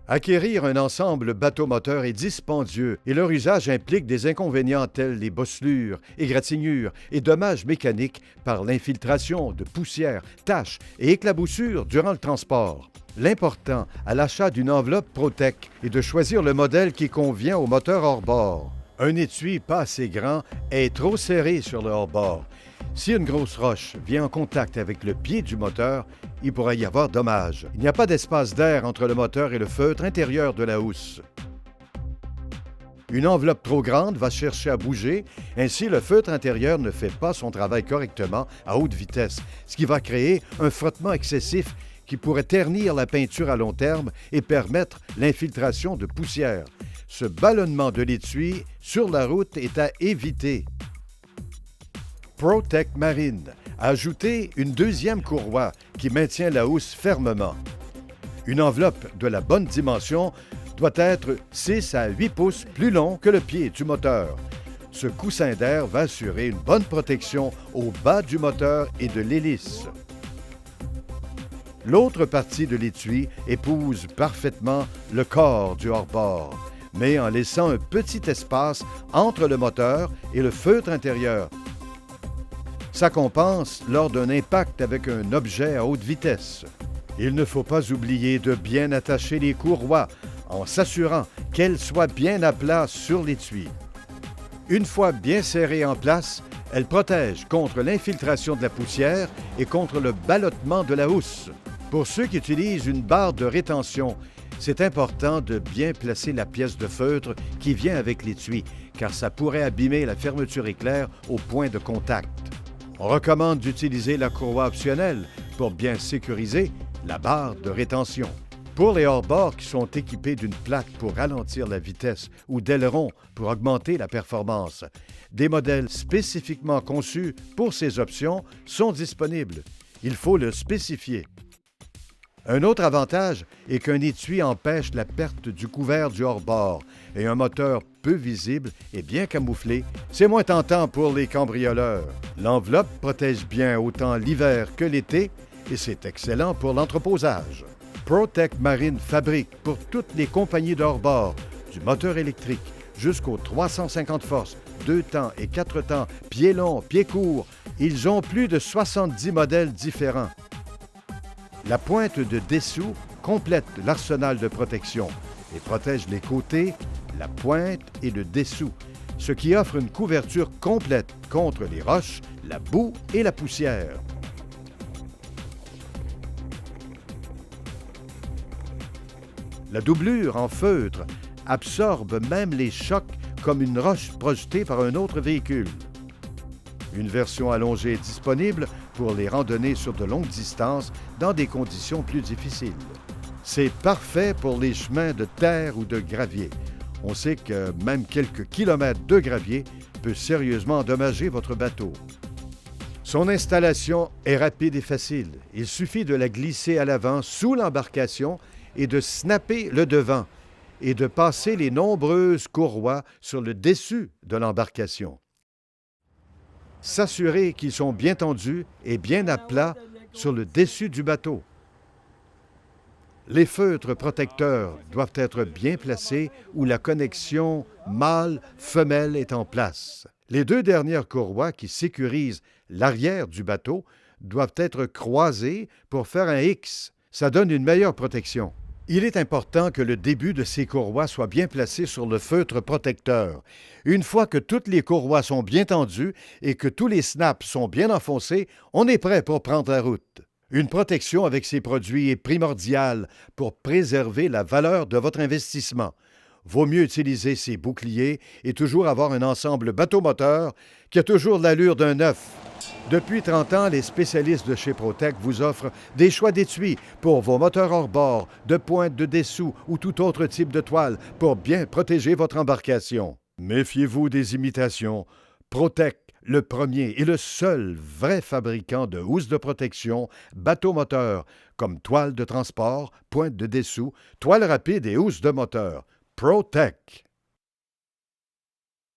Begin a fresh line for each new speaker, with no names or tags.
Acquérir un ensemble bateau-moteur est dispendieux et leur usage implique des inconvénients tels les bosselures, égratignures et dommages mécaniques par l'infiltration de poussière, taches et éclaboussures durant le transport. L'important à l'achat d'une enveloppe Protec est de choisir le modèle qui convient au moteur hors-bord. Un étui pas assez grand est trop serré sur le hors-bord. Si une grosse roche vient en contact avec le pied du moteur, il pourrait y avoir dommage. Il n'y a pas d'espace d'air entre le moteur et le feutre intérieur de la housse. Une enveloppe trop grande va chercher à bouger, ainsi le feutre intérieur ne fait pas son travail correctement à haute vitesse, ce qui va créer un frottement excessif qui pourrait ternir la peinture à long terme et permettre l'infiltration de poussière. Ce ballonnement de l'étui sur la route est à éviter. Protec Marine a ajouté une deuxième courroie qui maintient la housse fermement. Une enveloppe de la bonne dimension doit être 6 à 8 pouces plus long que le pied du moteur. Ce coussin d'air va assurer une bonne protection au bas du moteur et de l'hélice. L'autre partie de l'étui épouse parfaitement le corps du hors-bord, mais en laissant un petit espace entre le moteur et le feutre intérieur. Ça compense lors d'un impact avec un objet à haute vitesse. Il ne faut pas oublier de bien attacher les courroies en s'assurant qu'elles soient bien à plat sur l'étui. Une fois bien serrées en place, elles protègent contre l'infiltration de la poussière et contre le ballottement de la housse. Pour ceux qui utilisent une barre de rétention, c'est important de bien placer la pièce de feutre qui vient avec l'étui, car ça pourrait abîmer la fermeture éclair au point de contact. On recommande d'utiliser la courroie optionnelle pour bien sécuriser la barre de rétention. Pour les hors-bords qui sont équipés d'une plaque pour ralentir la vitesse ou d'ailerons pour augmenter la performance, des modèles spécifiquement conçus pour ces options sont disponibles. Il faut le spécifier. Un autre avantage est qu'un étui empêche la perte du couvert du hors-bord et un moteur peu visible et bien camouflé, c'est moins tentant pour les cambrioleurs. L'enveloppe protège bien autant l'hiver que l'été et c'est excellent pour l'entreposage. Protec Marine fabrique pour toutes les compagnies de hors-bord, du moteur électrique jusqu'aux 350 forces, 2 temps et 4 temps, pieds longs, pieds courts. Ils ont plus de 70 modèles différents. La pointe de dessous complète l'arsenal de protection et protège les côtés, la pointe et le dessous, ce qui offre une couverture complète contre les roches, la boue et la poussière. La doublure en feutre absorbe même les chocs comme une roche projetée par un autre véhicule. Une version allongée est disponible pour les randonnées sur de longues distances dans des conditions plus difficiles. C'est parfait pour les chemins de terre ou de gravier. On sait que même quelques kilomètres de gravier peut sérieusement endommager votre bateau. Son installation est rapide et facile. Il suffit de la glisser à l'avant sous l'embarcation et de snapper le devant et de passer les nombreuses courroies sur le dessus de l'embarcation. S'assurer qu'ils sont bien tendus et bien à plat sur le dessus du bateau. Les feutres protecteurs doivent être bien placés où la connexion mâle-femelle est en place. Les 2 dernières courroies qui sécurisent l'arrière du bateau doivent être croisées pour faire un X. Ça donne une meilleure protection. Il est important que le début de ces courroies soit bien placé sur le feutre protecteur. Une fois que toutes les courroies sont bien tendues et que tous les snaps sont bien enfoncés, on est prêt pour prendre la route. Une protection avec ces produits est primordiale pour préserver la valeur de votre investissement. Vaut mieux utiliser ces boucliers et toujours avoir un ensemble bateau-moteur qui a toujours l'allure d'un neuf. Depuis 30 ans, les spécialistes de chez Protec vous offrent des choix d'étuis pour vos moteurs hors-bord, de pointe de dessous ou tout autre type de toile pour bien protéger votre embarcation. Méfiez-vous des imitations. Protec, le premier et le seul vrai fabricant de housses de protection bateau-moteur, comme toile de transport, pointe de dessous, toile rapide et housse de moteur. Protec.